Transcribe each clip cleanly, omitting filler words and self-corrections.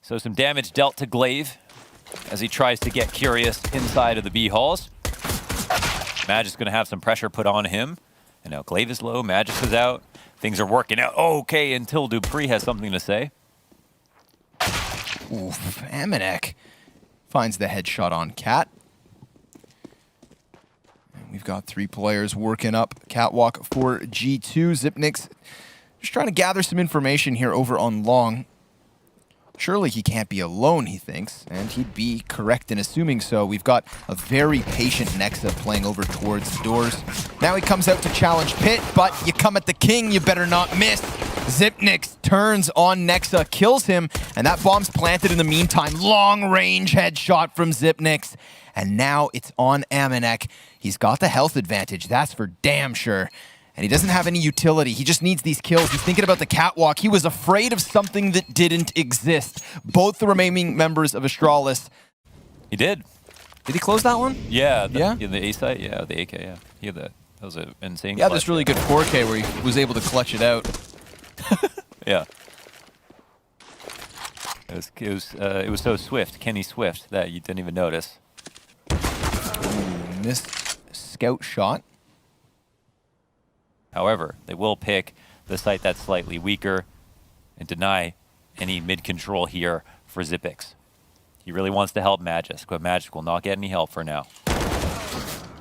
So some damage dealt to Glaive as he tries to get curious inside of the B halls. Magic's going to have some pressure put on him. And now Glaive is low, Magic is out. Things are working out okay until Dupree has something to say. Oof, Amanek finds the headshot on Cat. And we've got 3 players working up catwalk for G2. Xyp9x just trying to gather some information here over on Long. Surely he can't be alone, he thinks, and he'd be correct in assuming so. We've got a very patient Nexa playing over towards the doors. Now he comes out to challenge Pit, but you come at the king, you better not miss. Xyp9x turns on Nexa, kills him, and that bomb's planted in the meantime. Long-range headshot from Xyp9x, and now it's on Amanek. He's got the health advantage, that's for damn sure. And he doesn't have any utility. He just needs these kills. He's thinking about the catwalk. He was afraid of something that didn't exist. Both the remaining members of Astralis. He did. Did he close that one? Yeah. Yeah? In the A site? Yeah, the AK, yeah. He had that. That was an insane Yeah, clutch. this really good 4K where he was able to clutch it out. Yeah. It was so swift, Kenny Swift, that you didn't even notice. Ooh, missed scout shot. However, they will pick the site that's slightly weaker and deny any mid-control here for Xyp9x. He really wants to help Magic, but Magic will not get any help for now.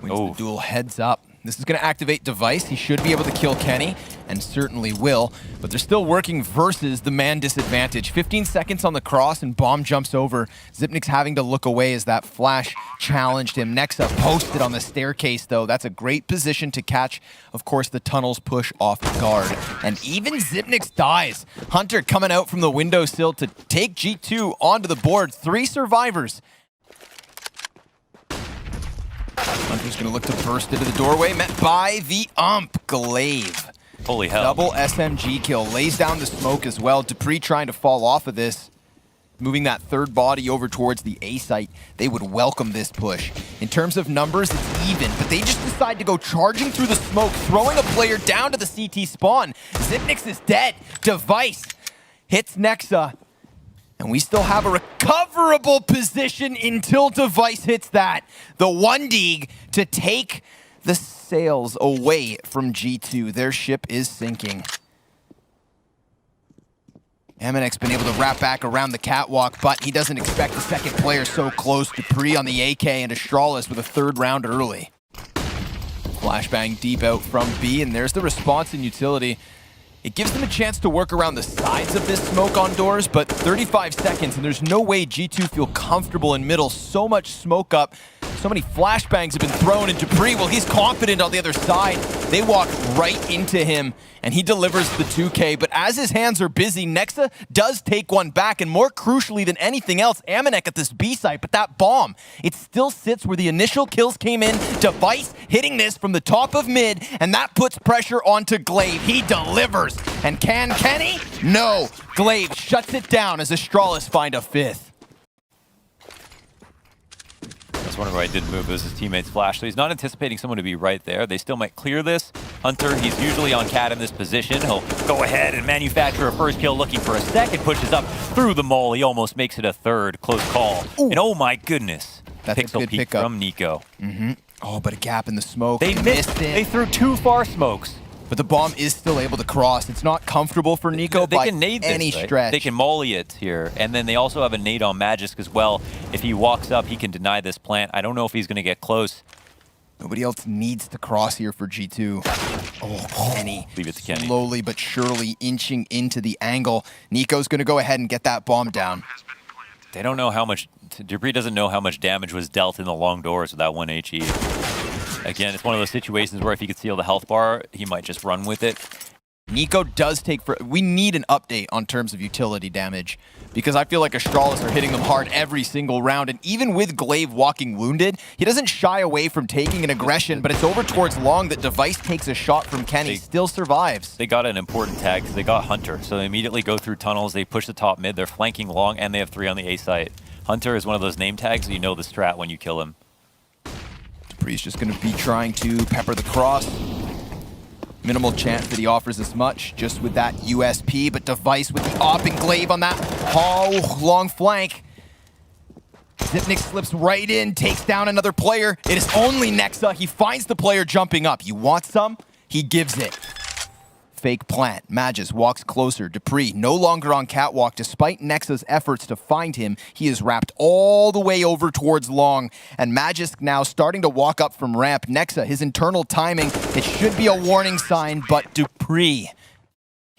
Wins the duel heads up. This is going to activate Device. He should be able to kill Kenny, and certainly will. But they're still working versus the man disadvantage. 15 seconds on the cross, and Bomb jumps over. Xyp9x having to look away as that flash challenged him. Nexa posted on the staircase, though. That's a great position to catch, of course, the tunnel's push off guard. And even Xyp9x dies. Hunter coming out from the windowsill to take G2 onto the board. 3 survivors. Hunter's going to look to burst into the doorway, met by the Glaive. Holy hell. Double SMG kill, lays down the smoke as well. Dupree trying to fall off of this, moving that third body over towards the A site. They would welcome this push. In terms of numbers, it's even, but they just decide to go charging through the smoke, throwing a player down to the CT spawn. Xyp9x is dead. Device hits Nexa. And we still have a recoverable position until Device hits that. The 1D to take the sails away from G2. Their ship is sinking. Amanek's been able to wrap back around the catwalk, but he doesn't expect the second player so close. Dupree on the AK and Astralis with a 3rd round early. Flashbang deep out from B, and there's the response in utility. It gives them a chance to work around the sides of this smoke on doors, but 35 seconds, and there's no way G2 feel comfortable in middle. So much smoke up, so many flashbangs have been thrown, and Dupree, well, he's confident on the other side. They walk right into him, and he delivers the 2K, but as his hands are busy, Nexa does take one back, and more crucially than anything else, Amanek at this B site, but that bomb, it still sits where the initial kills came in. Device hitting this from the top of mid, and that puts pressure onto Glaive. He delivers. And can Kenny? No. Glaive shuts it down as Astralis find a 5th. I was wondering why he didn't move. It was his teammate's flash. So he's not anticipating someone to be right there. They still might clear this. Hunter, he's usually on Cat in this position. He'll go ahead and manufacture a first kill, looking for a second. Pushes up through the mole. He almost makes it a 3rd. Close call. Ooh. And oh my goodness. That's Pixel a good peek pickup from Nico. Oh, but a gap in the smoke. They missed it. They threw 2 far smokes. But the bomb is still able to cross. It's not comfortable for Nico by any stretch. They can molly it here. And then they also have a nade on Magisk as well. If he walks up, he can deny this plant. I don't know if he's going to get close. Nobody else needs to cross here for G2. Oh, Kenny. Leave it to Kenny. Slowly but surely inching into the angle. Nico's going to go ahead and get that bomb down. They don't know how much... Dupree doesn't know how much damage was dealt in the long doors with that 1 HE. Again, it's one of those situations where if he could steal the health bar, he might just run with it. Nico does take... We need an update on terms of utility damage, because I feel like Astralis are hitting them hard every single round, and even with Glaive walking wounded, he doesn't shy away from taking an aggression, but it's over towards Long that Device takes a shot from Kenny, still survives. They got an important tag because they got Hunter, so they immediately go through tunnels, they push the top mid, they're flanking Long, and they have 3 on the A site. Hunter is one of those name tags, so you know the strat when you kill him. Dupree's just going to be trying to pepper the cross. Minimal chance that he offers as much, just with that USP, but Device with the op and Glaive on that long flank. Zipnik slips right in, takes down another player. It is only Nexa. He finds the player jumping up. You want some? He gives it. Fake plant. Magis walks closer. Dupree no longer on catwalk despite Nexa's efforts to find him. He is wrapped all the way over towards long. And Magis now starting to walk up from ramp. Nexa, his internal timing, it should be a warning sign, but Dupree.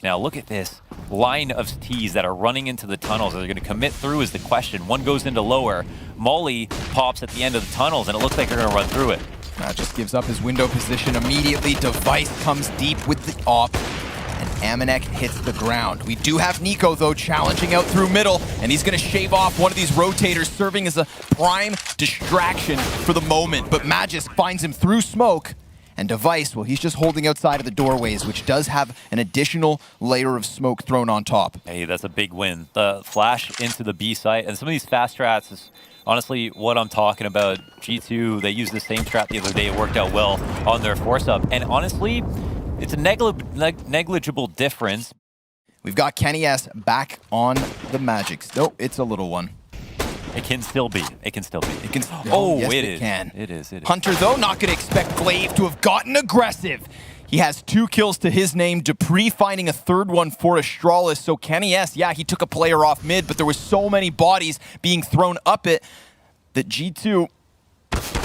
Now look at this line of T's that are running into the tunnels. Are they going to commit through is the question. One goes into lower. Molly pops at the end of the tunnels, and it looks like they're going to run through it. Just gives up his window position immediately. Device comes deep with the op, and Amanek hits the ground. We do have Nico, though, challenging out through middle, and he's going to shave off one of these rotators, serving as a prime distraction for the moment. But Magis finds him through smoke, and Device, well, he's just holding outside of the doorways, which does have an additional layer of smoke thrown on top. Hey, that's a big win. The flash into the B site, and some of these fast strats is honestly what I'm talking about. G2, they used the same strat the other day. It worked out well on their force-up. And honestly, it's a negligible difference. We've got Kenny S back on the Magics. Nope, it's a little one. It can still be. It can still be. It can. Oh, yes, it it is. can. It is. It is. Hunter, though, not going to expect Glaive to have gotten aggressive. He has 2 kills to his name. Dupree finding a third one for Astralis. So Kenny S, yeah, he took a player off mid, but there were so many bodies being thrown up it that G2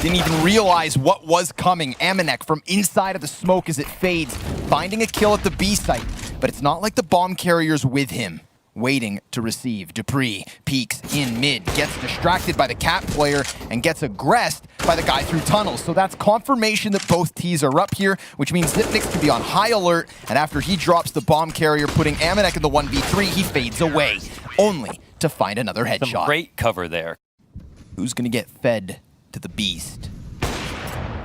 didn't even realize what was coming. Amanek from inside of the smoke as it fades, finding a kill at the B site. But it's not like the bomb carrier's with him, waiting to receive. Dupree peeks in mid, gets distracted by the Cat player, and gets aggressed by the guy through tunnels. So that's confirmation that both T's are up here, which means Zipnix can be on high alert, and after he drops the bomb carrier, putting Amanek in the 1v3, he fades away, only to find another headshot. Some great cover there. Who's gonna get fed to the beast?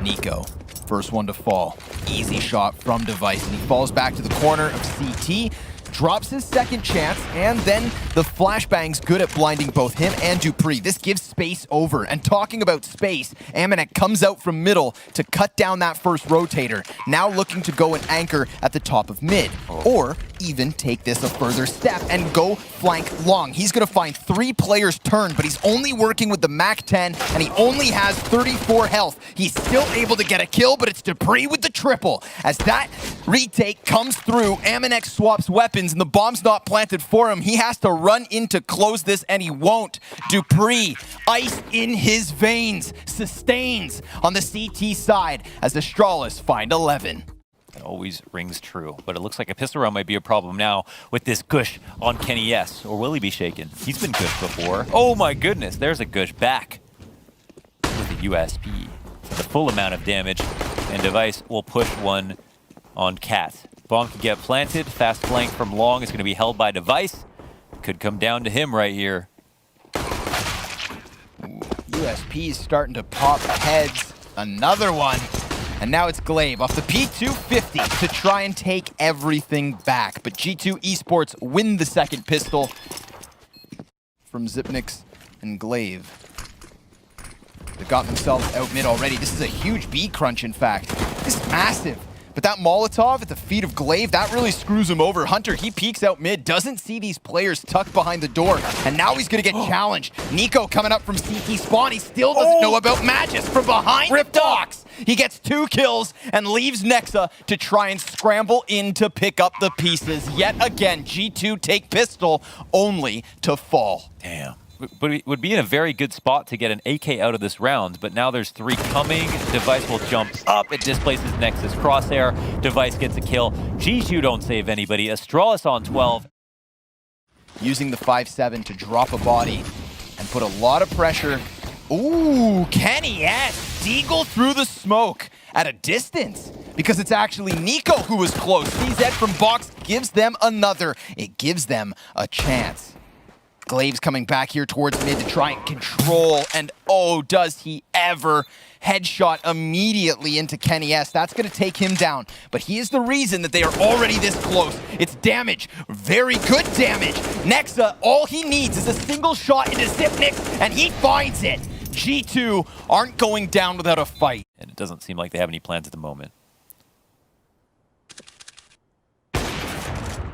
Nico, first one to fall. Easy shot from Device, and he falls back to the corner of CT, drops his second chance, and then the flashbang's good at blinding both him and Dupree. This gives space over, and talking about space, Amanek comes out from middle to cut down that first rotator, now looking to go and anchor at the top of mid, or even take this a further step and go flank long. He's going to find 3 players turn, but he's only working with the MAC-10, and he only has 34 health. He's still able to get a kill, but it's Dupree with the triple. As that retake comes through, Amanek swaps weapons, and the bomb's not planted for him. He has to run in to close this, and he won't. Dupree, ice in his veins, sustains on the CT side as Astralis find 11. It always rings true, but it looks like a pistol round might be a problem now with this gush on Kenny S. Or will he be shaken? He's been gushed before. Oh my goodness, there's a gush back with the USP. The full amount of damage, and Device will push one on Cat. Bomb can get planted. Fast flank from long is going to be held by Device. Could come down to him right here. USP is starting to pop heads. Another one. And now it's Glaive off the P250 to try and take everything back. But G2 Esports win the second pistol from Zipnix and Glaive. They've got themselves out mid already. This is a huge B crunch, in fact. This is massive. But that Molotov at the feet of Glaive, that really screws him over. Hunter, he peeks out mid, doesn't see these players tucked behind the door, and now he's gonna get challenged. Nico coming up from CT spawn, he still doesn't know about Magis from behind the docks. He gets 2 kills and leaves Nexa to try and scramble in to pick up the pieces. Yet again, G2 take pistol only to fall. Damn. But it would be in a very good spot to get an AK out of this round, but now there's 3 coming. Device will jump up. It displaces Nexus Crosshair. Device gets a kill. G2 don't save anybody. Astralis on 12. Using the 5-7 to drop a body and put a lot of pressure. Ooh, Kenny S. Deagle through the smoke at a distance because it's actually Nico who was close. CZ from box gives them another. It gives them a chance. Glaive's coming back here towards mid to try and control, and oh, does he ever. Headshot immediately into Kenny S. That's going to take him down, but he is the reason that they are already this close. It's damage, very good damage. Nexa, all he needs is a single shot into Zipnix, and he finds it. G2 aren't going down without a fight. And it doesn't seem like they have any plans at the moment.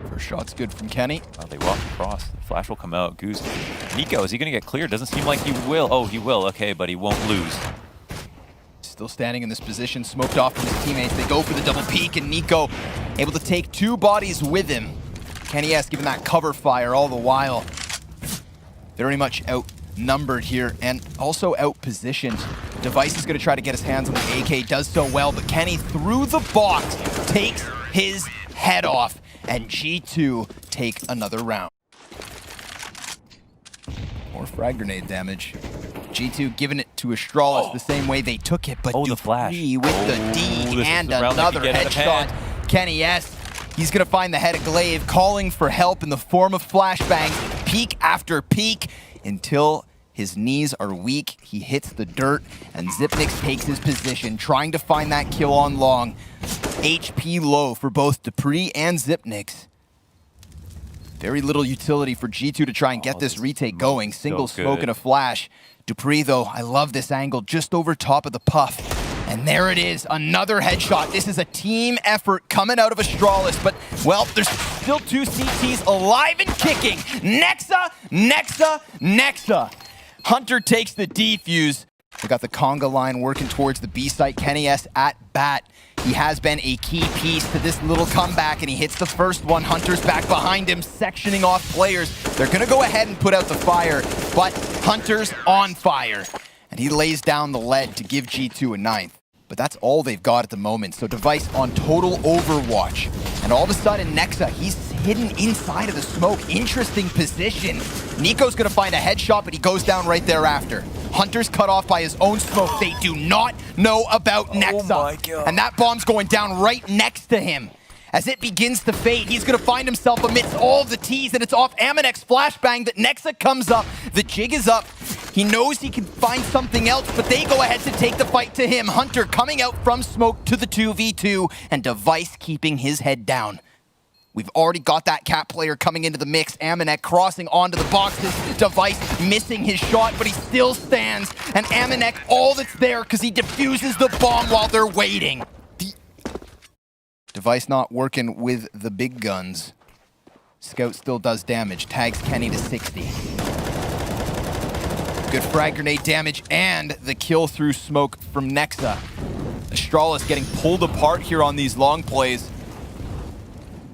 First shot's good from Kenny. Oh, they walk across. The flash will come out. Goose. Nico, is he going to get cleared? Doesn't seem like he will. Oh, he will. Okay, but he won't lose. Still standing in this position, smoked off from his teammates. They go for the double peek, and Nico able to take 2 bodies with him. Kenny S giving that cover fire all the while. Very much outnumbered here and also outpositioned. Device is going to try to get his hands on the AK, does so well, but Kenny through the box takes his head off, and G2 take another round. More frag grenade damage. G2 giving it to Astralis the same way they took it, but the flash. with the D and another headshot. Kenny S, he's going to find the head of Glaive, calling for help in the form of flashbangs, peak after peak, until his knees are weak. He hits the dirt, and Xyp9x takes his position, trying to find that kill on long. HP low for both dupreeh and Xyp9x. Very little utility for G2 to try and get this retake going. Single smoke and a flash. dupreeh, though, I love this angle, just over top of the puff. And there it is, another headshot. This is a team effort coming out of Astralis, but, well, there's still 2 CTs alive and kicking. Nexa, Nexa, Nexa. Hunter takes the defuse. We got the conga line working towards the B site. Kenny S at bat. He has been a key piece to this little comeback, and he hits the first one. Hunter's back behind him, sectioning off players. They're going to go ahead and put out the fire, but Hunter's on fire. And he lays down the lead to give G2 a 9th. But that's all they've got at the moment. So Device on total overwatch. And all of a sudden, Nexa, he's hidden inside of the smoke. Interesting position. Nico's going to find a headshot, but he goes down right thereafter. Hunter's cut off by his own smoke. They do not know about Nexa. Oh my God. And that bomb's going down right next to him. As it begins to fade, he's going to find himself amidst all of the T's, and it's off Aminek's flashbang that Nexa comes up. The jig is up. He knows he can find something else, but they go ahead to take the fight to him. Hunter coming out from smoke to the 2v2, and Device keeping his head down. We've already got that cat player coming into the mix. Aminek crossing onto the boxes. Device missing his shot, but he still stands. And Aminek, all that's there because he defuses the bomb while they're waiting. Device not working with the big guns. Scout still does damage. Tags Kenny to 60. Good frag grenade damage and the kill through smoke from Nexa. Astralis getting pulled apart here on these long plays.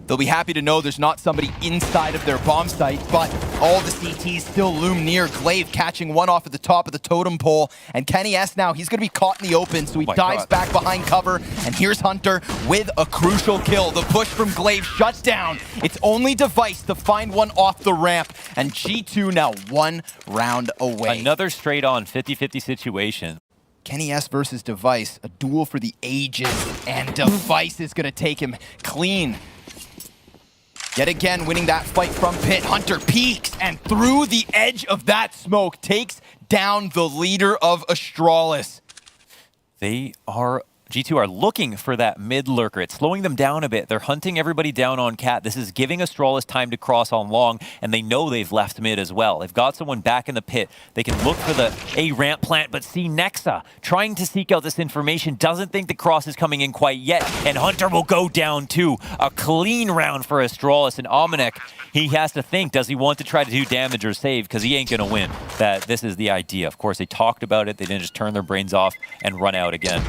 They'll be happy to know there's not somebody inside of their bomb site, but all the CTs still loom near. Glaive catching one off at the top of the totem pole. And Kenny S now, he's going to be caught in the open, so he dives back behind cover. And here's Hunter with a crucial kill. The push from Glaive shut down. It's only Device to find one off the ramp. And G2 now 1 round away. Another straight on 50-50 situation. Kenny S versus Device, a duel for the ages. And Device is going to take him clean. Yet again, winning that fight from Pit. Hunter peeks and through the edge of that smoke takes down the leader of Astralis. G2 are looking for that mid lurker. It's slowing them down a bit. They're hunting everybody down on cat. This is giving Astralis time to cross on long, and they know they've left mid as well. They've got someone back in the pit. They can look for the A ramp plant, but see Nexa trying to seek out this information. Doesn't think the cross is coming in quite yet, and Hunter will go down too. A clean round for Astralis, and Aminek, he has to think, does he want to try to do damage or save? Because he ain't going to win. This is the idea. Of course, they talked about it. They didn't just turn their brains off and run out again.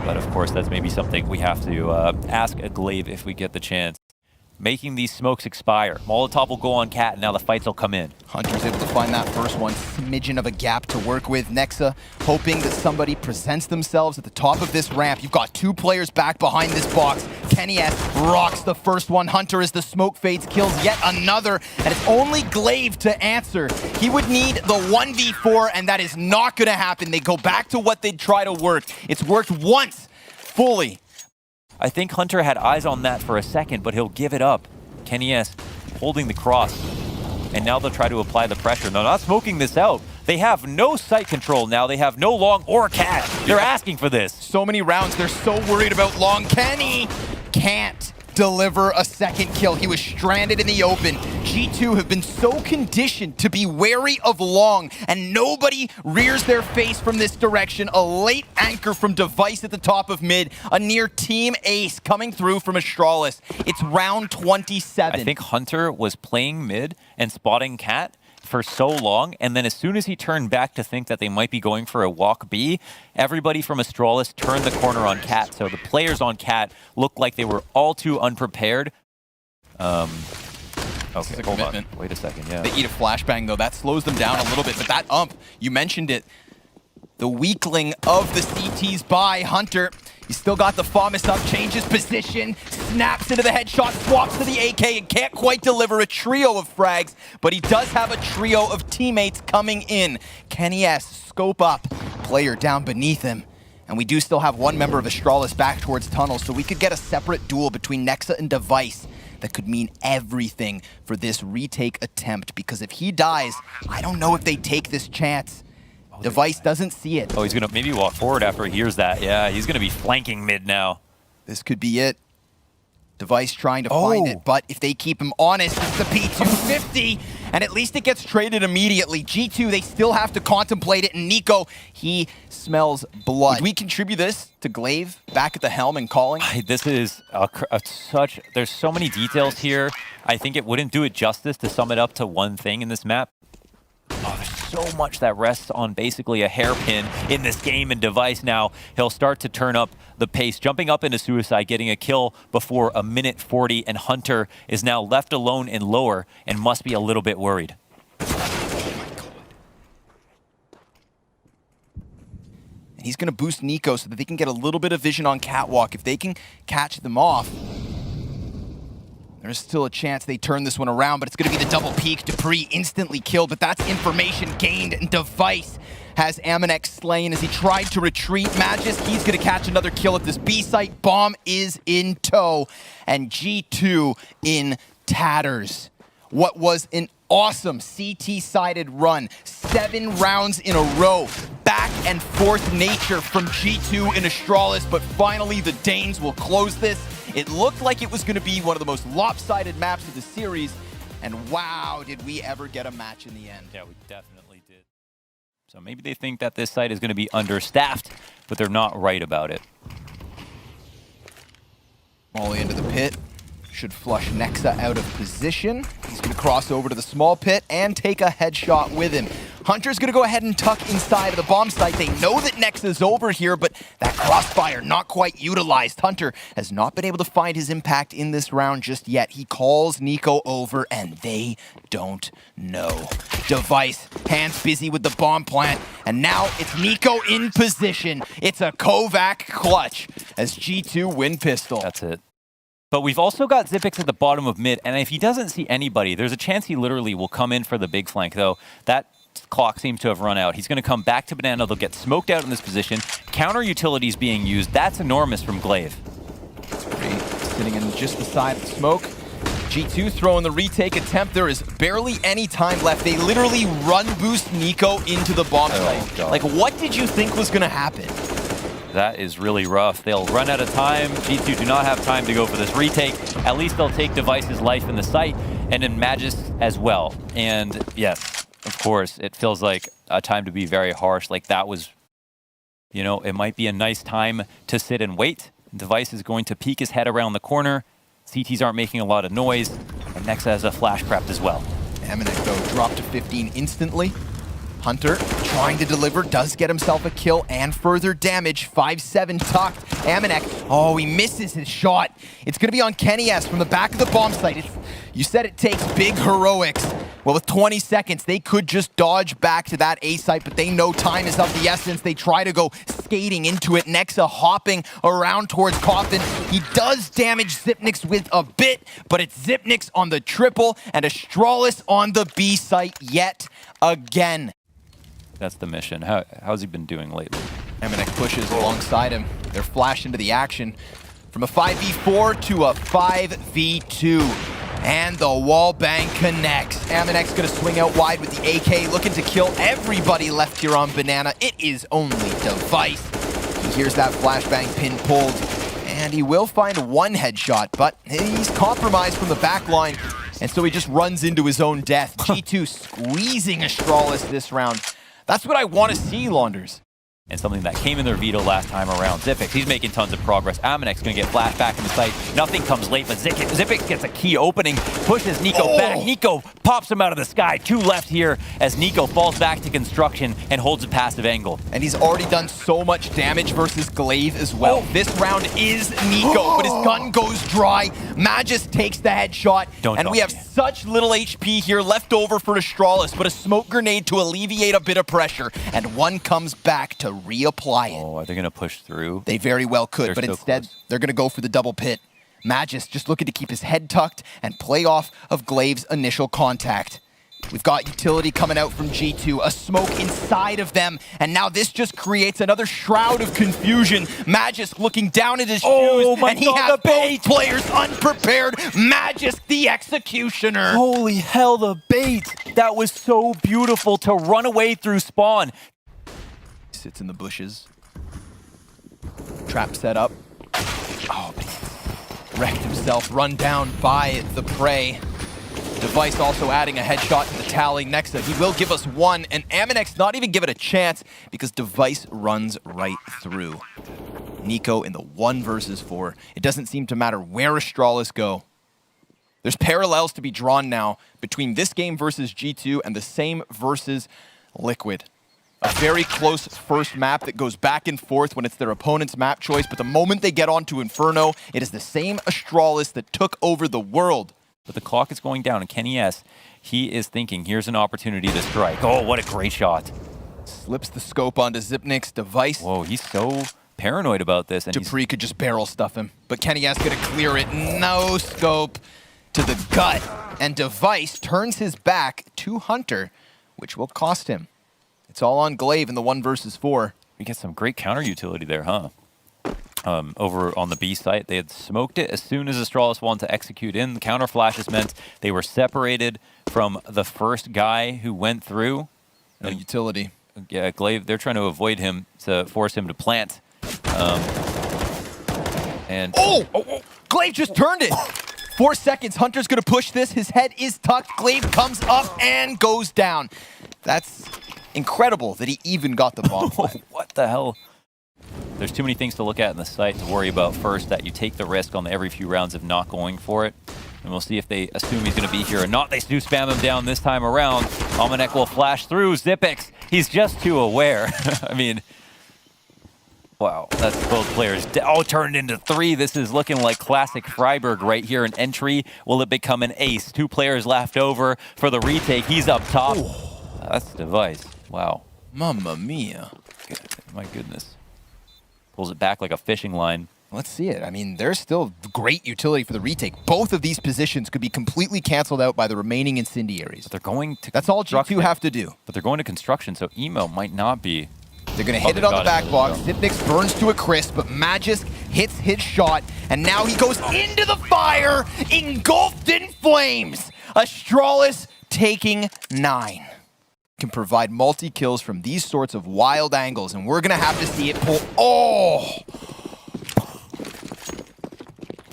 But of course, that's maybe something we have to ask a Glaive if we get the chance. Making these smokes expire. Molotov will go on cat, and now the fights will come in. Hunter's able to find that first one. Smidgen of a gap to work with. Nexa hoping that somebody presents themselves at the top of this ramp. You've got 2 players back behind this box. Kenny S rocks the first one. Hunter, as the smoke fades, kills yet another. And it's only Glaive to answer. He would need the 1v4, and that is not going to happen. They go back to what they'd try to work. It's worked once fully. I think Hunter had eyes on that for a second, but he'll give it up. Kenny S holding the cross. And now they'll try to apply the pressure. They're not smoking this out. They have no sight control now. They have no long or cat. They're asking for this. So many rounds. They're so worried about long. Kenny can't deliver a second kill. He was stranded in the open. G2 have been so conditioned to be wary of long, and nobody rears their face from this direction. A late anchor from Device at the top of mid. A near team ace coming through from Astralis. It's round 27. I think Hunter was playing mid and spotting Cat for so long, and then as soon as he turned back to think that they might be going for a walk B, everybody from Astralis turned the corner on Cat. So the players on Cat looked like they were all too unprepared. Okay, hold on. Wait a second, yeah. They eat a flashbang, though. That slows them down a little bit. But that ump, you mentioned it, the weakling of the CT's by Hunter. He's still got the FAMAS up, changes position, snaps into the headshot, swaps to the AK, and can't quite deliver a trio of frags, but he does have a trio of teammates coming in. Kenny S, scope up, player down beneath him. And we do still have one member of Astralis back towards tunnel, so we could get a separate duel between Nexa and Device that could mean everything for this retake attempt, because if he dies, I don't know if they take this chance. Device doesn't see it. Oh, he's going to maybe walk forward after he hears that. Yeah, he's going to be flanking mid now. This could be it. Device trying to find it, but if they keep him honest, it's the P250, and at least it gets traded immediately. G2, they still have to contemplate it, and Nico, he smells blood. Did we contribute this to Glaive back at the helm and calling? This is there's so many details here. I think it wouldn't do it justice to sum it up to one thing in this map. Oh, there's so much that rests on basically a hairpin in this game, and Device now, he'll start to turn up the pace, jumping up into Suicide, getting a kill before a minute 40, and Hunter is now left alone in lower and must be a little bit worried. And he's going to boost Nico so that they can get a little bit of vision on Catwalk. If they can catch them off, there's still a chance they turn this one around, but it's going to be the double peek. Dupree instantly killed, but that's information gained, and Device has Amanek slain as he tried to retreat. Magis, he's going to catch another kill at this B site. Bomb is in tow, and G2 in tatters. What was an awesome CT-sided run. 7 rounds in a row. Back and forth nature from G2 and Astralis, but finally the Danes will close this. It looked like it was going to be one of the most lopsided maps of the series, and wow, did we ever get a match in the end. Yeah, we definitely did. So maybe they think that this site is going to be understaffed, but they're not right about it. Molly into the pit. Should flush Nexa out of position. He's going to cross over to the small pit and take a headshot with him. Hunter's going to go ahead and tuck inside of the bomb site. They know that Nexa's over here, but that crossfire not quite utilized. Hunter has not been able to find his impact in this round just yet. He calls Nico over, and they don't know. Device, hands busy with the bomb plant, and now it's Nico in position. It's a Kovac clutch as G2 win pistol. That's it. But we've also got Xyp9x at the bottom of mid, and if he doesn't see anybody, there's a chance he literally will come in for the big flank, though. That clock seems to have run out. He's going to come back to Banana. They'll get smoked out in this position. Counter utilities being used. That's enormous from Glaive. Sitting in just the side of the smoke. G2 throwing the retake attempt. There is barely any time left. They literally run boost Nico into the bomb site. God. Like, what did you think was going to happen? That is really rough. They'll run out of time. G2 do not have time to go for this retake. At least they'll take Device's life in the site, and then Magis as well. And yes, of course, it feels like a time to be very harsh. Like that was, you know, it might be a nice time to sit and wait. Device is going to peek his head around the corner. CTs aren't making a lot of noise, and Nexa has a flash prepped as well. Amanek, though, dropped to 15 instantly. Hunter trying to deliver, does get himself a kill and further damage. 5-7 tucked. Amanek, oh, he misses his shot. It's going to be on Kenny S from the back of the bomb site. You said it takes big heroics. Well, with 20 seconds, they could just dodge back to that A site, but they know time is of the essence. They try to go skating into it. Nexa hopping around towards Coffin. He does damage Xyp9x with a bit, but it's Xyp9x on the triple and Astralis on the B site yet again. That's the mission. How's he been doing lately? Amanek pushes alongside him. They're flashed into the action from a 5v4 to a 5v2. And the wall bang connects. Amanek's gonna swing out wide with the AK, looking to kill everybody left here on Banana. It is only Device. He hears that flashbang pin pulled. And he will find one headshot, but he's compromised from the back line, and so he just runs into his own death. G2 squeezing Astralis this round. That's what I want to see, Launders. And something that came in their veto last time around. Xyp9x, he's making tons of progress. Aminek's going to get flashed back in the sight. Nothing comes late, but Xyp9x gets a key opening, pushes Nico back. Nico pops him out of the sky. 2 left here as Nico falls back to construction and holds a passive angle. And he's already done so much damage versus Glaive as well. This round is Nico, but his gun goes dry. Magis takes the headshot, and we have such little HP here left over for Astralis, but a smoke grenade to alleviate a bit of pressure, and one comes back to reapply it. Oh, are they going to push through? They very well could, but so instead, close. they're going to go for the double pit. Magis just looking to keep his head tucked and play off of Glaive's initial contact. We've got utility coming out from G2, a smoke inside of them, and now this just creates another shroud of confusion. Magis looking down at his shoes, and he has both players unprepared. Magis, the executioner. Holy hell, the bait! That was so beautiful to run away through spawn. Sits in the bushes. Trap set up. Oh, but he wrecked himself, run down by the prey. Device also adding a headshot to the tally. Nexa, he will give us one, and Aminek's not even give it a chance because Device runs right through. Nico in the 1 versus 4. It doesn't seem to matter where Astralis go. There's parallels to be drawn now between this game versus G2 and the same versus Liquid. A very close first map that goes back and forth when it's their opponent's map choice, but the moment they get onto Inferno, it is the same Astralis that took over the world. But the clock is going down, and Kenny S, he is thinking, here's an opportunity to strike. Oh, what a great shot. Slips the scope onto Xyp9x. Device. Whoa, he's so paranoid about this. And Dupree could just barrel stuff him, but Kenny S gonna clear it. No scope to the gut, and Device turns his back to Hunter, which will cost him. It's all on Glaive in the 1 versus 4. We get some great counter utility there, huh? Over on the B site, they had smoked it as soon as Astralis wanted to execute in. The counter flashes meant they were separated from the first guy who went through. No utility. Yeah, Glaive, they're trying to avoid him to force him to plant. Glaive just turned it. 4 seconds. Hunter's going to push this. His head is tucked. Glaive comes up and goes down. That's incredible that he even got the bomb. What the hell? There's too many things to look at in the site to worry about first, that you take the risk on every few rounds of not going for it. And we'll see if they assume he's going to be here or not. They do spam him down this time around. Aminek will flash through. Xyp9x, he's just too aware. I mean, wow, that's both players. Oh, turned into 3. This is looking like classic Freiburg right here. An entry. Will it become an ace? 2 players left over for the retake. He's up top. That's Device. Wow. Mamma mia. My goodness. Pulls it back like a fishing line. Let's see it. I mean, there's still great utility for the retake. Both of these positions could be completely canceled out by the remaining incendiaries. But they're going to That's all G2 have to do. But they're going to construction, so Emo might not be. They're going to hit it on the back box. Xyp9x burns to a crisp, but Magis hits his shot, and now he goes into the fire, engulfed in flames. Astralis taking 9. Can provide multi-kills from these sorts of wild angles, and we're going to have to see it pull.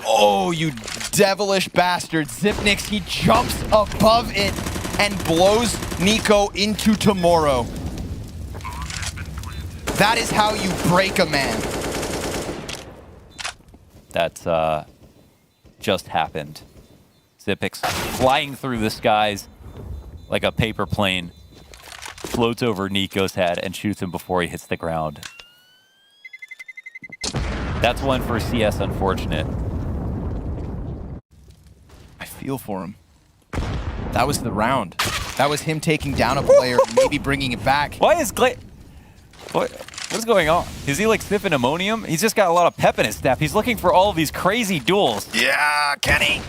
Oh, you devilish bastard. Xyp9x, he jumps above it and blows Nico into tomorrow. That is how you break a man. That's just happened. Xyp9x flying through the skies like a paper plane, floats over Nico's head and shoots him before he hits the ground. That's one for CS, unfortunate. I feel for him. That was the round. That was him taking down a player, maybe bringing it back. Why is What's going on? Is he like sniffing ammonium? He's just got a lot of pep in his step. He's looking for all of these crazy duels. Yeah, Kenny,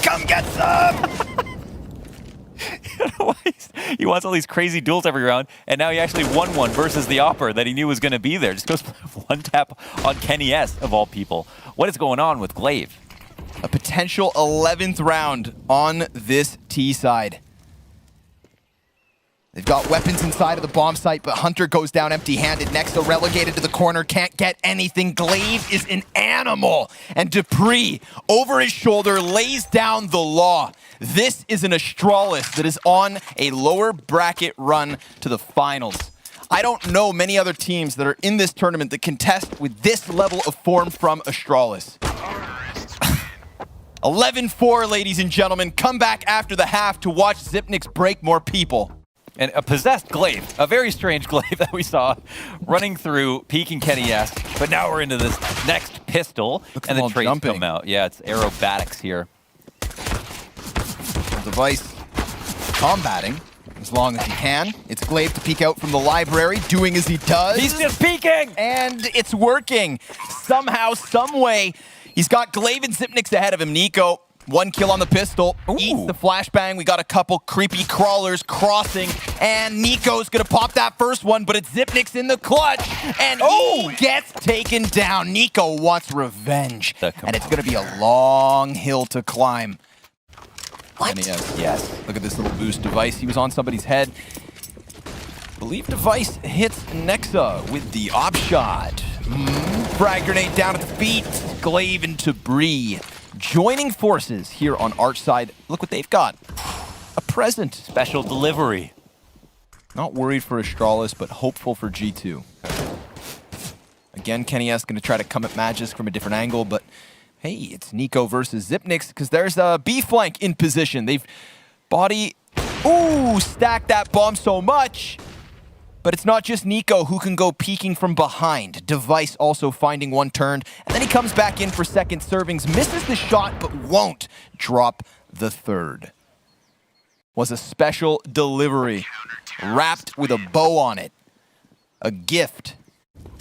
come get some! He wants all these crazy duels every round, and now he actually won one versus the Opper that he knew was going to be there. Just goes one tap on Kenny S, of all people. What is going on with Glaive? A potential 11th round on this T side. They've got weapons inside of the bomb site, but Hunter goes down empty-handed. Nexa relegated to the corner, can't get anything. Glaive is an animal. And Dupree, over his shoulder, lays down the law. This is an Astralis that is on a lower bracket run to the finals. I don't know many other teams that are in this tournament that contest with this level of form from Astralis. 11-4, ladies and gentlemen. Come back after the half to watch Xyp9x break more people. And a possessed Glaive, a very strange Glaive that we saw running through, peeking Kenny S. But now we're into this next pistol, Looks and the well traits jumping. come out. Yeah, it's aerobatics here. Device combating as long as he can. It's Glaive to peek out from the library, doing as he does. He's just peeking! And it's working. Somehow, some way, he's got Glaive and Xyp9x ahead of him. Nico, 1 kill on the pistol, eats the flashbang. We got a couple creepy crawlers crossing, and Nico's gonna pop that first one, but it's Xyp9x in the clutch, and he gets taken down. Nico wants revenge, and it's gonna be a long hill to climb. What? Yes. Look at this little boost device. He was on somebody's head. Believe device hits Nexa with the op shot. Frag grenade down at the feet. Glaive and Dupree joining forces here on Archside. Look what they've got. A present. Special delivery. Not worried for Astralis, but hopeful for G2. Again, Kenny S going to try to come at Magisk from a different angle, but hey, it's Nico versus Xyp9x because there's a B flank in position. They've stacked that bomb so much. But it's not just Nico who can go peeking from behind. Device also finding one turned, and then he comes back in for second servings, misses the shot, but won't drop the third. Was a special delivery, wrapped with a bow on it. A gift.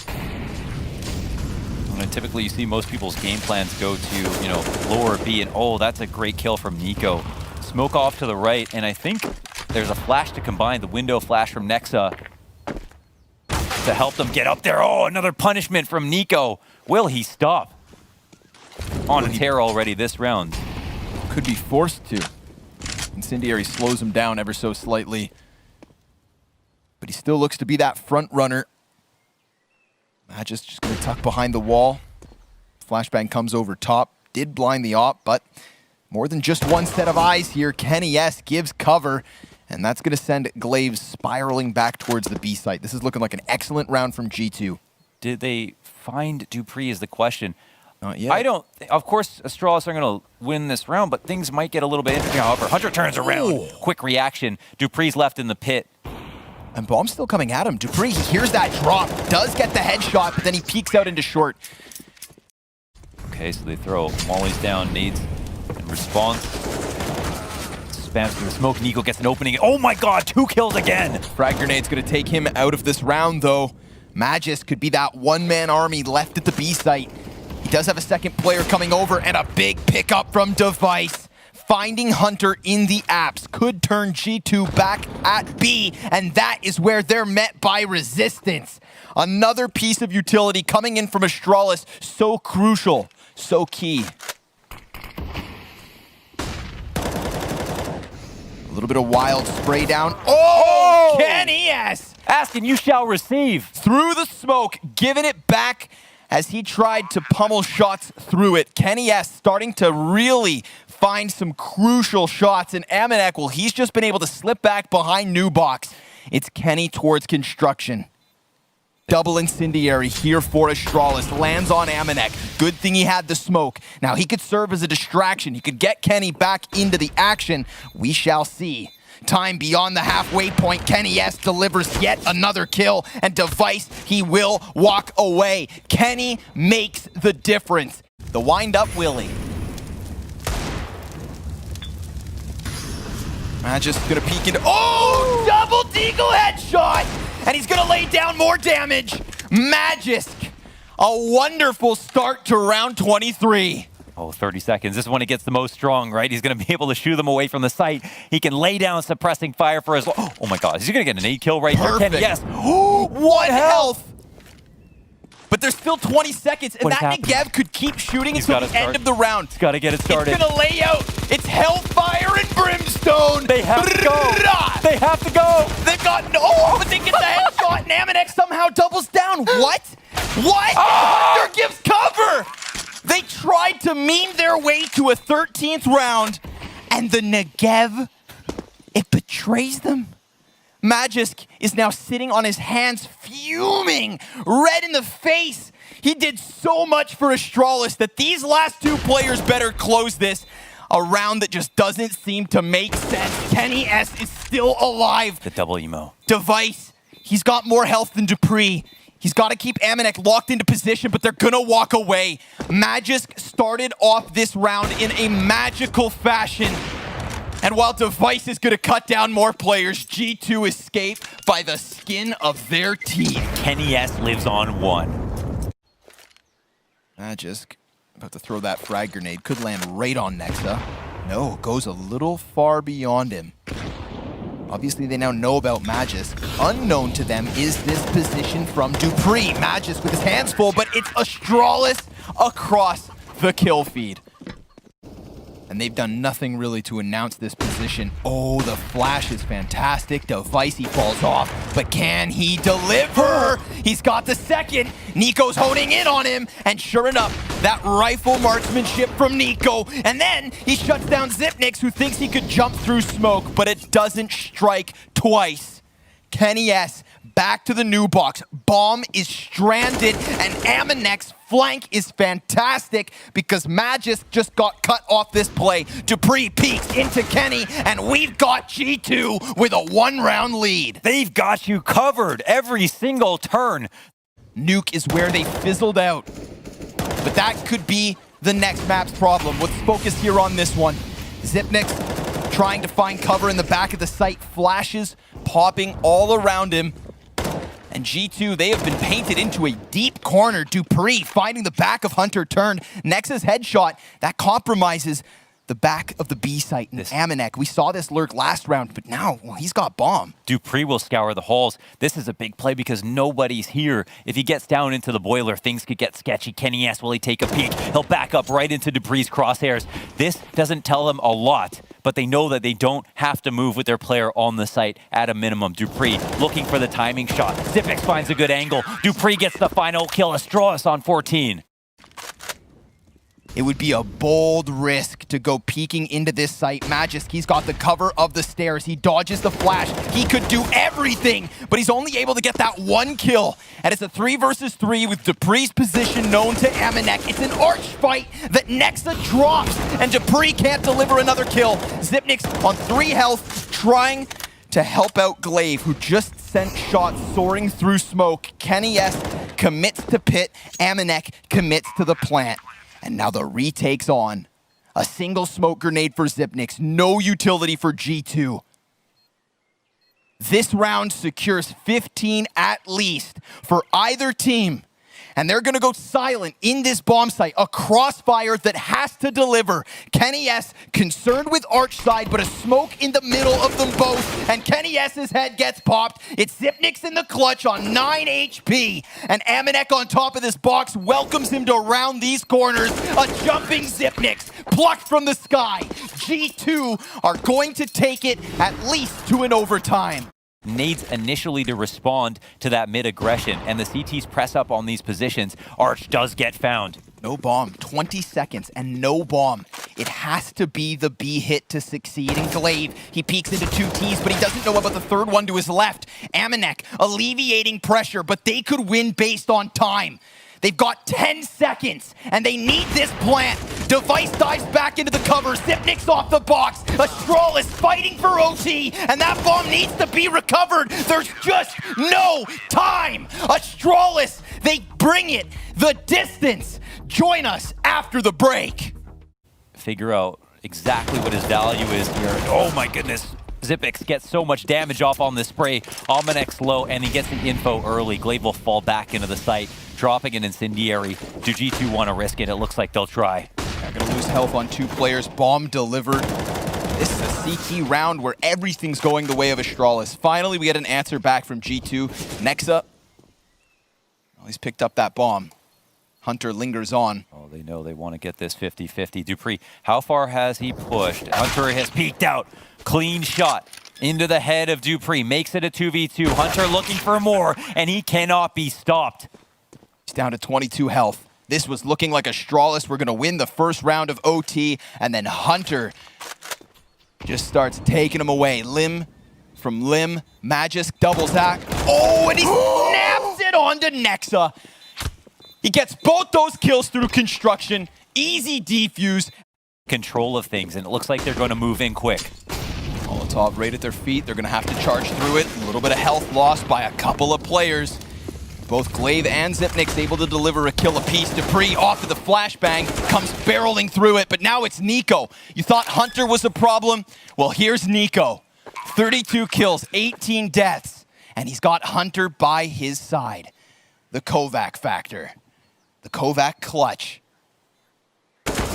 And typically you see most people's game plans go to, lower B, and that's a great kill from Nico. Smoke off to the right, and I think there's a flash to combine, the window flash from Nexa, to help them get up there. Oh, another punishment from Nico. Will he stop? On a tear already this round. Could be forced to. Incendiary slows him down ever so slightly. But he still looks to be that front runner. Magisk just going to tuck behind the wall. Flashbang comes over top. Did blind the op, but more than just one set of eyes here. Kenny S gives cover. And that's going to send Glaive spiraling back towards the B site. This is looking like an excellent round from G2. Did they find Dupree is the question. Not yet. I don't, of course, Astralis are going to win this round, but things might get a little bit interesting. However, Hunter turns around. Quick reaction. Dupree's left in the pit. And bomb's still coming at him. Dupree, he hears that drop. Does get the headshot, but then he peeks out into short. Okay, so they throw mollies down, nades in response. Spams through the smoke. Nico gets an opening. Oh my god, 2 kills again! Frag grenade's gonna take him out of this round, though. Magisk could be that one-man army left at the B site. He does have a second player coming over, and a big pickup from Device. Finding Hunter in the apps could turn G2 back at B, and that is where they're met by resistance. Another piece of utility coming in from Astralis, so crucial, so key. A little bit of wild spray down. Oh! Kenny S! Ask and you shall receive. Through the smoke, giving it back as he tried to pummel shots through it. Kenny S starting to really find some crucial shots. And Amanek, well, he's just been able to slip back behind Nubox. It's Kenny towards construction. Double incendiary here for Astralis. Lands on Amanek. Good thing he had the smoke. Now he could serve as a distraction. He could get Kenny back into the action. We shall see. Time beyond the halfway point. Kenny S delivers yet another kill. And Device, he will walk away. Kenny makes the difference. The wind up Willie. Just gonna peek into. Oh! Double deagle headshot! And he's gonna lay down more damage. Magisk, a wonderful start to round 23. Oh, 30 seconds. This is when it gets the most strong, right? He's going to be able to shoo them away from the site. He can lay down suppressing fire for his... Oh my god, is he going to get an 8 kill right Perfect. here? Yes. One health. but there's still 20 seconds, and What is that happening? Negev could keep shooting He's until gotta the end start. of the round. He's got to get it started. It's gonna lay out. It's Hellfire and Brimstone. They have to go. They have to go. They've got but they get the headshot, and Amanek somehow doubles down. What? What? Hunter gives cover. They tried to meme their way to a 13th round, and the Negev, it betrays them. Magisk is now sitting on his hands, fuming, red in the face. He did so much for Astralis that these last two players better close this. A round that just doesn't seem to make sense. Kenny S is still alive. The double emo. Device, he's got more health than Dupree. He's got to keep Amanek locked into position, but they're going to walk away. Magisk started off this round in a magical fashion. And while Device is going to cut down more players, G2 escape by the skin of their teeth. Kenny S lives on one. Magisk about to throw that frag grenade. Could land right on Nexa. No, goes a little far beyond him. Obviously, they now know about Magisk. Unknown to them is this position from Dupree. Magisk with his hands full, but it's Astralis across the kill feed. And they've done nothing really to announce this position. Oh, the flash is fantastic. Device, he falls off, but can he deliver? He's got the second. Nico's honing in on him, and sure enough, that rifle marksmanship from Nico. And then he shuts down Zipnix, who thinks he could jump through smoke, but it doesn't strike twice. Kenny S back to the new box. Bomb is stranded, and Amanek's flank is fantastic because Magisk just got cut off this play. Dupree peeks into Kenny, and we've got G2 with a one-round lead. They've got you covered every single turn. Nuke is where they fizzled out. But that could be the next map's problem. Let's focus here on this one. Zipnix trying to find cover in the back of the site. Flashes popping all around him. And G2, they have been painted into a deep corner. Dupree finding the back of Hunter turned. Nexa's headshot, that compromises the back of the B site. And Amanek, we saw this lurk last round, but now, well, he's got bomb. Dupree will scour the halls. This is a big play because nobody's here. If he gets down into the boiler, things could get sketchy. Kenny S, will he take a peek? He'll back up right into Dupree's crosshairs. This doesn't tell them a lot, but they know that they don't have to move with their player on the site at a minimum. Dupree looking for the timing shot. Zipix finds a good angle. Dupree gets the final kill. Astralis on 14. It would be a bold risk to go peeking into this site. Magisk, he's got the cover of the stairs. He dodges the flash. He could do everything, but he's only able to get that one kill. And it's a 3 versus 3 with Dupree's position known to Amanek. It's an arch fight that Nexa drops, and Dupree can't deliver another kill. Zipnix on 3 health, trying to help out Glaive, who just sent shots soaring through smoke. Kenny S commits to pit. Amanek commits to the plant. And now the retake's on. A single smoke grenade for Zipnix. No utility for G2. This round secures 15 at least for either team. And they're going to go silent in this bomb site. A crossfire that has to deliver. Kenny S concerned with arch side, but a smoke in the middle of them both. And Kenny S's head gets popped. It's Zipnix in the clutch on 9 HP. And Amanek on top of this box welcomes him to round these corners. A jumping Zipnix plucked from the sky. G2 are going to take it at least to an overtime. Nades initially to respond to that mid-aggression, and the CTs press up on these positions. Arch does get found. No bomb, 20 seconds, and no bomb. It has to be the B hit to succeed. And Glaive, he peeks into 2 Ts, but he doesn't know about the third one to his left. Amanek alleviating pressure, but they could win based on time. They've got 10 seconds, and they need this plant. Device dives back into the cover. Zipnix off the box. Astralis fighting for OT, and that bomb needs to be recovered. There's just no time. Astralis, they bring it the distance. Join us after the break. Figure out exactly what his value is here. Oh my goodness. Zipix gets so much damage off on this spray. Almanek's low, and he gets the info early. Glaive will fall back into the site, dropping an incendiary. Do G2 want to risk it? It looks like they'll try. They're going to lose health on 2 players. Bomb delivered. This is a CT round where everything's going the way of Astralis. Finally, we get an answer back from G2. Nexa. Well, he's picked up that bomb. Hunter lingers on. Oh, they know they want to get this 50-50. Dupree, how far has he pushed? Hunter has peeked out. Clean shot into the head of Dupree. Makes it a 2v2. Hunter looking for more, and he cannot be stopped. He's down to 22 health. This was looking like Astralis were going to win the first round of OT, and then Hunter just starts taking him away. Limb from limb. Magisk doubles hack. Oh, and he snaps it onto Nexa. He gets both those kills through construction. Easy defuse. Control of things, and it looks like they're going to move in quick. Molotov right at their feet. They're going to have to charge through it. A little bit of health lost by a couple of players. Both Glaive and Xyp9x able to deliver a kill apiece. Dupree off of the flashbang, comes barreling through it, but now it's Nico. You thought Hunter was a problem? Well, here's Nico. 32 kills, 18 deaths, and he's got Hunter by his side. The Kovac factor. The Kovac clutch.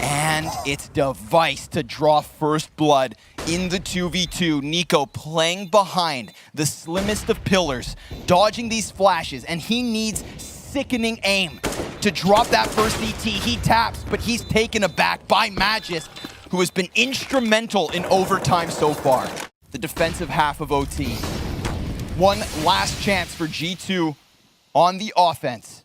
And it's Device to draw first blood in the 2v2. Nico playing behind the slimmest of pillars, dodging these flashes, and he needs sickening aim to drop that first ET. He taps, but he's taken aback by Magisk, who has been instrumental in overtime so far. The defensive half of OT. One last chance for G2 on the offense.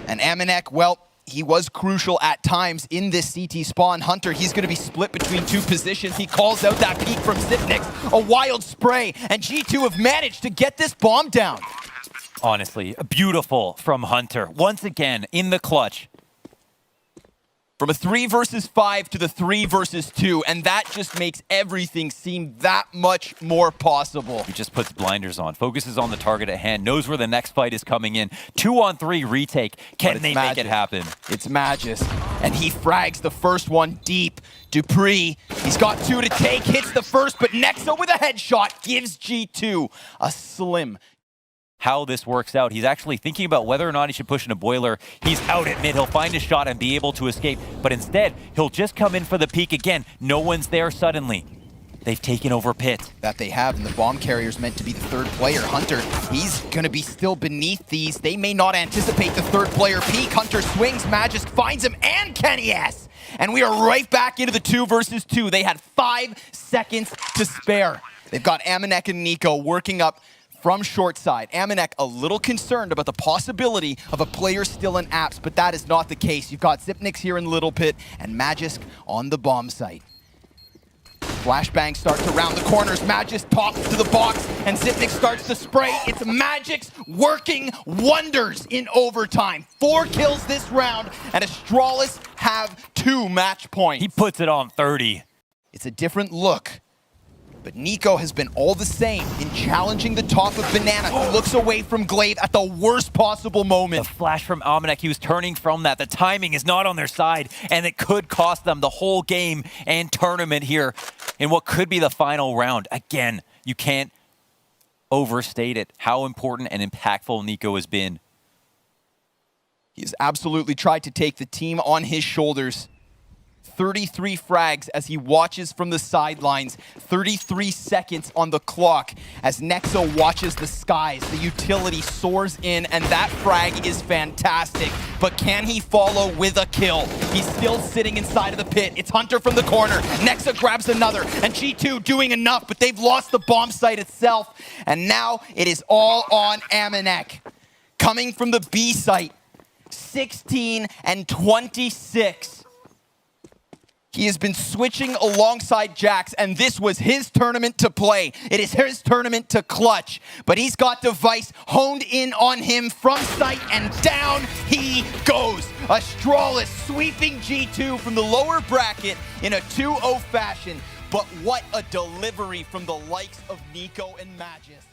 And Amanek, well, he was crucial at times in this CT spawn. Hunter, he's going to be split between two positions. He calls out that peek from Xyp9x, a wild spray, and G2 have managed to get this bomb down. Honestly, beautiful from Hunter. Once again, in the clutch. From a 3 versus 5 to the 3 versus 2, and that just makes everything seem that much more possible. He just puts blinders on, focuses on the target at hand, knows where the next fight is coming in. 2-on-3 retake. Can they make it happen? It's Magisk, and he frags the first one deep. Dupree, he's got 2 to take, hits the first, but Nexa with a headshot gives G2 a slim. How this works out. He's actually thinking about whether or not he should push in a boiler. He's out at mid. He'll find a shot and be able to escape. But instead, he'll just come in for the peek again. No one's there suddenly. They've taken over pit. That they have, and the bomb carrier's meant to be the third player. Hunter, he's going to be still beneath these. They may not anticipate the third player peek. Hunter swings, Magisk finds him, and Kenny S. And we are right back into the 2 versus 2. They had 5 seconds to spare. They've got Amanek and Nico working up from short side. Amanek a little concerned about the possibility of a player still in apps, but that is not the case. You've got Xyp9x here in Little Pit and Magisk on the bomb site. Flashbang starts around the corners. Magisk pops to the box and Xyp9x starts to spray. It's Magic's working wonders in overtime. 4 kills this round and Astralis have 2 match points. He puts it on 30. It's a different look. But Nico has been all the same in challenging the top of Banana, who looks away from Glaive at the worst possible moment. The flash from Amanek, he was turning from that. The timing is not on their side, and it could cost them the whole game and tournament here in what could be the final round. Again, you can't overstate it, how important and impactful Nico has been. He's absolutely tried to take the team on his shoulders. 33 frags as he watches from the sidelines. 33 seconds on the clock as Nexa watches the skies. The utility soars in, and that frag is fantastic. But can he follow with a kill? He's still sitting inside of the pit. It's Hunter from the corner. Nexa grabs another, and G2 doing enough, but they've lost the bomb site itself. And now it is all on Amanek. Coming from the B site, 16 and 26. He has been switching alongside Jax, and this was his tournament to play. It is his tournament to clutch. But he's got Device honed in on him from sight, and down he goes. Astralis sweeping G2 from the lower bracket in a 2-0 fashion. But what a delivery from the likes of Nico and Magisk.